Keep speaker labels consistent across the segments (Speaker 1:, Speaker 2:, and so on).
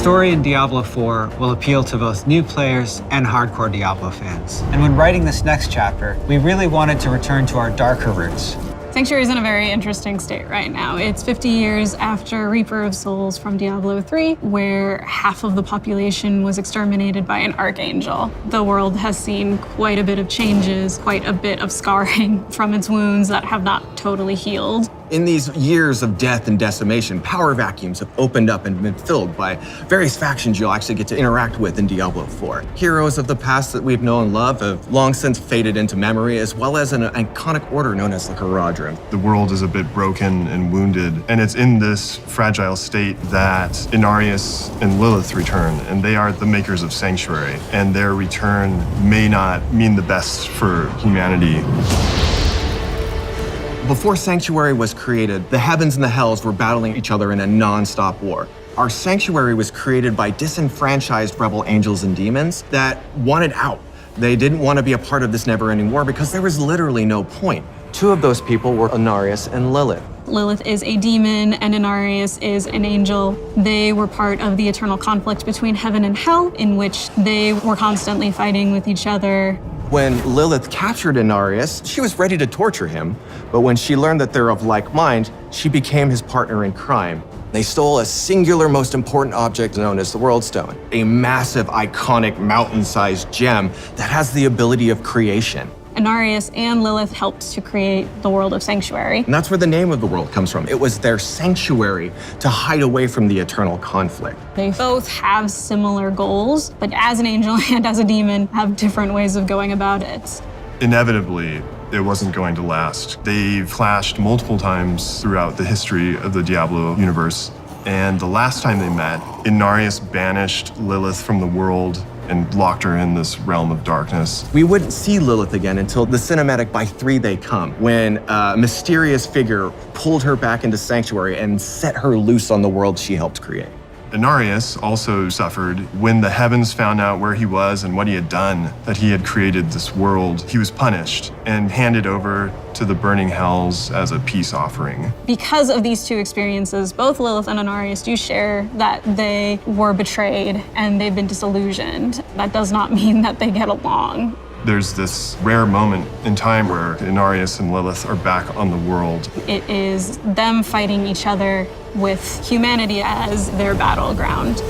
Speaker 1: story in Diablo IV will appeal to both new players and hardcore Diablo fans. And when writing this next chapter, we really wanted to return to our darker roots.
Speaker 2: Sanctuary is in a very interesting state right now. It's 50 years after Reaper of Souls from Diablo III, where half of the population was exterminated by an archangel. The world has seen quite a bit of changes, quite a bit of scarring from its wounds that have not totally healed.
Speaker 3: In these years of death and decimation, power vacuums have opened up and been filled by various factions you'll actually get to interact with in Diablo IV. Heroes of the past that we've known and loved have long since faded into memory, as well as an iconic order known as the Haradrim.
Speaker 4: The world is a bit broken and wounded, and it's in this fragile state that Inarius and Lilith return, and they are the makers of Sanctuary, and their return may not mean the best for humanity.
Speaker 3: Before Sanctuary was created, the heavens and the hells were battling each other in a non-stop war. Our Sanctuary was created by disenfranchised rebel angels and demons that wanted out. They didn't want to be a part of this never-ending war because there was literally no point. Two of those people were Inarius and Lilith.
Speaker 2: Lilith is a demon and Inarius is an angel. They were part of the eternal conflict between heaven and hell, in which they were constantly fighting with each other.
Speaker 3: When Lilith captured Inarius, she was ready to torture him, but when she learned that they're of like mind, she became his partner in crime. They stole a singular, most important object known as the World Stone, a massive, iconic, mountain-sized gem that has the ability of creation.
Speaker 2: Inarius and Lilith helped to create the world of Sanctuary.
Speaker 3: And that's where the name of the world comes from. It was their sanctuary to hide away from the eternal conflict.
Speaker 2: They both have similar goals, but as an angel and as a demon, have different ways of going about it.
Speaker 4: Inevitably, it wasn't going to last. They've clashed multiple times throughout the history of the Diablo universe, and the last time they met, Inarius banished Lilith from the world and locked her in this realm of darkness.
Speaker 3: We wouldn't see Lilith again until the cinematic By Three They Come, when a mysterious figure pulled her back into Sanctuary and set her loose on the world she helped create.
Speaker 4: Inarius also suffered when the heavens found out where he was and what he had done, that he had created this world. He was punished and handed over to the burning hells as a peace offering.
Speaker 2: Because of these two experiences, both Lilith and Inarius do share that they were betrayed and they've been disillusioned. That does not mean that they get along.
Speaker 4: There's this rare moment in time where Inarius and Lilith are back on the world.
Speaker 2: It is them fighting each other with humanity as their battleground.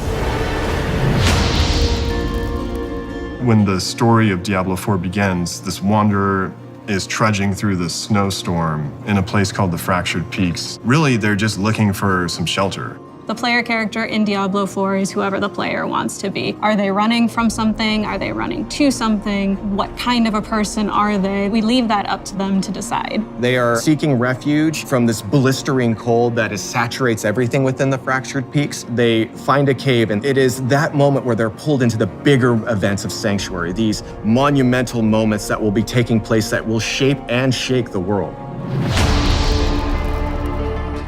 Speaker 4: When the story of Diablo IV begins, this wanderer is trudging through the snowstorm in a place called the Fractured Peaks. Really, they're just looking for some shelter.
Speaker 2: The player character in Diablo IV is whoever the player wants to be. Are they running from something? Are they running to something? What kind of a person are they? We leave that up to them to decide.
Speaker 3: They are seeking refuge from this blistering cold that saturates everything within the Fractured Peaks. They find a cave, and it is that moment where they're pulled into the bigger events of Sanctuary, these monumental moments that will be taking place that will shape and shake the world.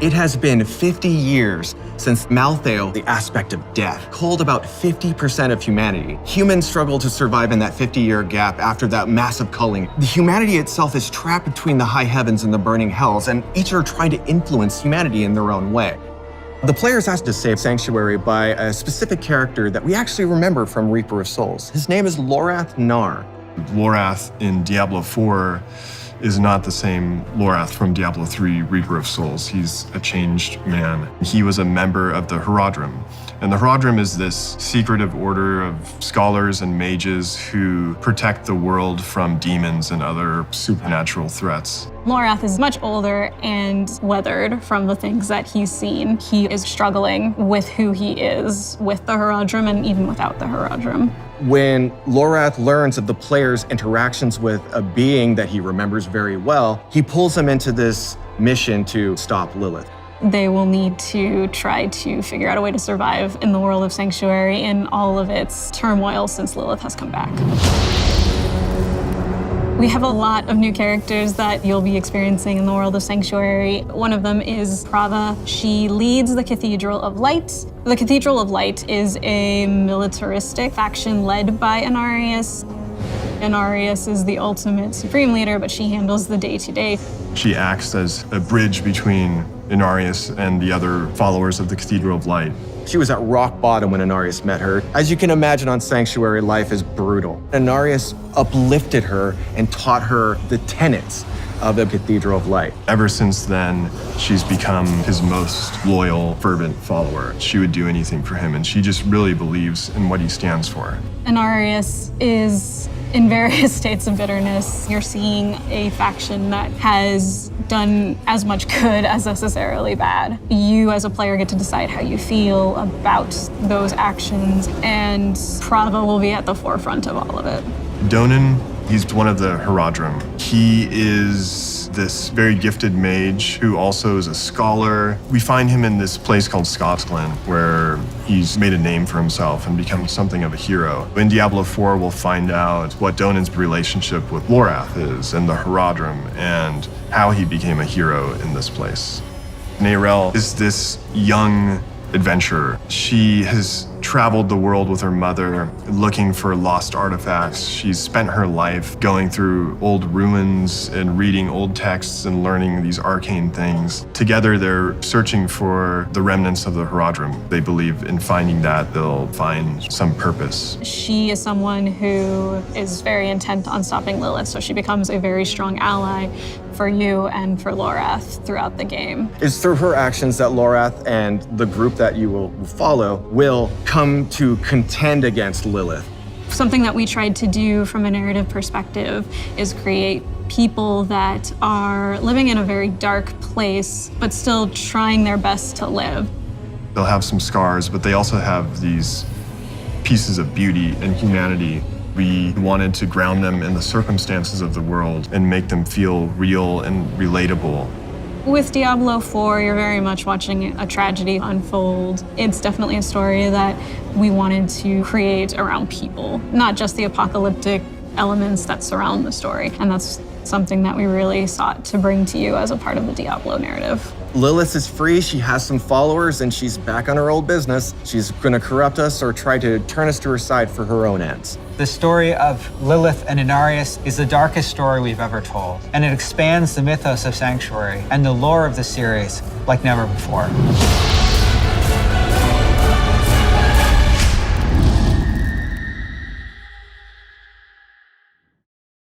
Speaker 3: It has been 50 years since Malthael, the aspect of death, culled about 50% of humanity. Humans struggle to survive in that 50-year gap after that massive culling. The humanity itself is trapped between the high heavens and the burning hells, and each are trying to influence humanity in their own way. The player's asked to save Sanctuary by a specific character that we actually remember from Reaper of Souls. His name is Lorath Nar.
Speaker 4: Lorath in Diablo IV is not the same Lorath from Diablo III, Reaper of Souls. He's a changed man. He was a member of the Haradrim. And the Haradrim is this secretive order of scholars and mages who protect the world from demons and other supernatural threats.
Speaker 2: Lorath is much older and weathered from the things that he's seen. He is struggling with who he is with the Haradrim and even without the Haradrim.
Speaker 3: When Lorath learns of the player's interactions with a being that he remembers very well, he pulls him into this mission to stop Lilith.
Speaker 2: They will need to try to figure out a way to survive in the world of Sanctuary in all of its turmoil since Lilith has come back. We have a lot of new characters that you'll be experiencing in the world of Sanctuary. One of them is Prava. She leads the Cathedral of Light. The Cathedral of Light is a militaristic faction led by Inarius. Inarius is the ultimate supreme leader, but she handles the day-to-day.
Speaker 4: She acts as a bridge between Inarius and the other followers of the Cathedral of Light.
Speaker 3: She was at rock bottom when Inarius met her. As you can imagine on Sanctuary, life is brutal. Inarius uplifted her and taught her the tenets of the Cathedral of Light.
Speaker 4: Ever since then, she's become his most loyal, fervent follower. She would do anything for him, and she just really believes in what he stands for.
Speaker 2: Inarius is in various states of bitterness. You're seeing a faction that has done as much good as necessarily bad. You as a player get to decide how you feel about those actions, and Prava will be at the forefront of all of it.
Speaker 4: Donan, he's one of the Herodrim. He is this very gifted mage who also is a scholar. We find him in this place called Scotland, where he's made a name for himself and become something of a hero. In Diablo IV, we'll find out what Donan's relationship with Lorath is and the Herodrim and how he became a hero in this place. Neyrelle is this young adventurer. She has traveled the world with her mother looking for lost artifacts. She's spent her life going through old ruins and reading old texts and learning these arcane things. Together, they're searching for the remnants of the Herodrim. They believe in finding that they'll find some purpose.
Speaker 2: She is someone who is very intent on stopping Lilith, so she becomes a very strong ally for you and for Lorath throughout the game.
Speaker 3: It's through her actions that Lorath and the group that you will follow will come to contend against Lilith.
Speaker 2: Something that we tried to do from a narrative perspective is create people that are living in a very dark place, but still trying their best to live.
Speaker 4: They'll have some scars, but they also have these pieces of beauty and humanity. We wanted to ground them in the circumstances of the world and make them feel real and relatable.
Speaker 2: With Diablo IV, you're very much watching a tragedy unfold. It's definitely a story that we wanted to create around people, not just the apocalyptic elements that surround the story. And that's something that we really sought to bring to you as a part of the Diablo narrative.
Speaker 3: Lilith is free, she has some followers, and she's back on her old business. She's gonna corrupt us or try to turn us to her side for her own ends.
Speaker 1: The story of Lilith and Inarius is the darkest story we've ever told, and it expands the mythos of Sanctuary and the lore of the series like never before.